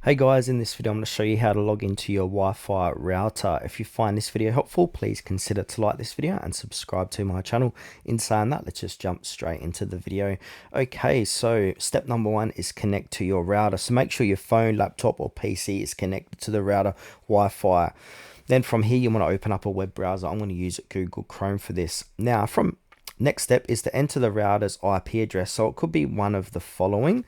Hey guys, in this video I'm going to show you how to log into your Wi-Fi router. If you find this video helpful, please consider to like this video and subscribe to my channel. In saying that, let's just jump straight into the video. Okay, so step number one is connect to your router. So make sure your phone, laptop or PC is connected to the router Wi-Fi. Then from here you want to open up a web browser. I'm going to use Google Chrome for this. Now next step is to enter the router's IP address. So it could be one of the following.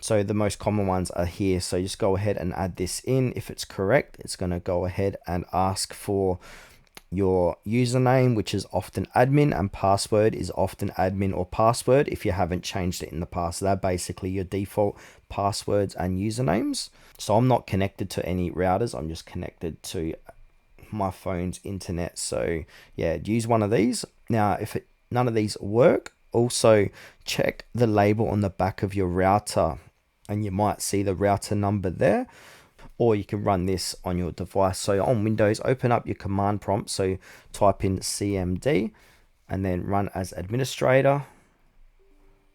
So the most common ones are here. So just go ahead and add this in. If it's correct, it's going to go ahead and ask for your username, which is often admin, and password is often admin or password if you haven't changed it in the past. So they're basically your default passwords and usernames. So I'm not connected to any routers. I'm just connected to my phone's internet. So yeah, use one of these. Now, if none of these work, also check the label on the back of your router, and you might see the router number there, or you can run this on your device. So on Windows, open up your command prompt, so type in cmd and then run as administrator,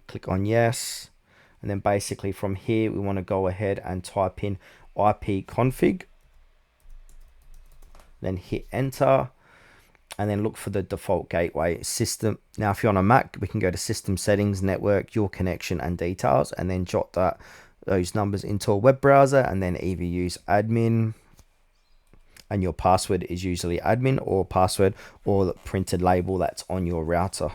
click on yes, and then basically from here we want to go ahead and type in ipconfig, then hit enter, and then look for the default gateway system. Now if you're on a Mac, we can go to system settings, network, your connection and details, and then jot those numbers into a web browser, and then either use admin, and your password is usually admin or password, or the printed label that's on your router.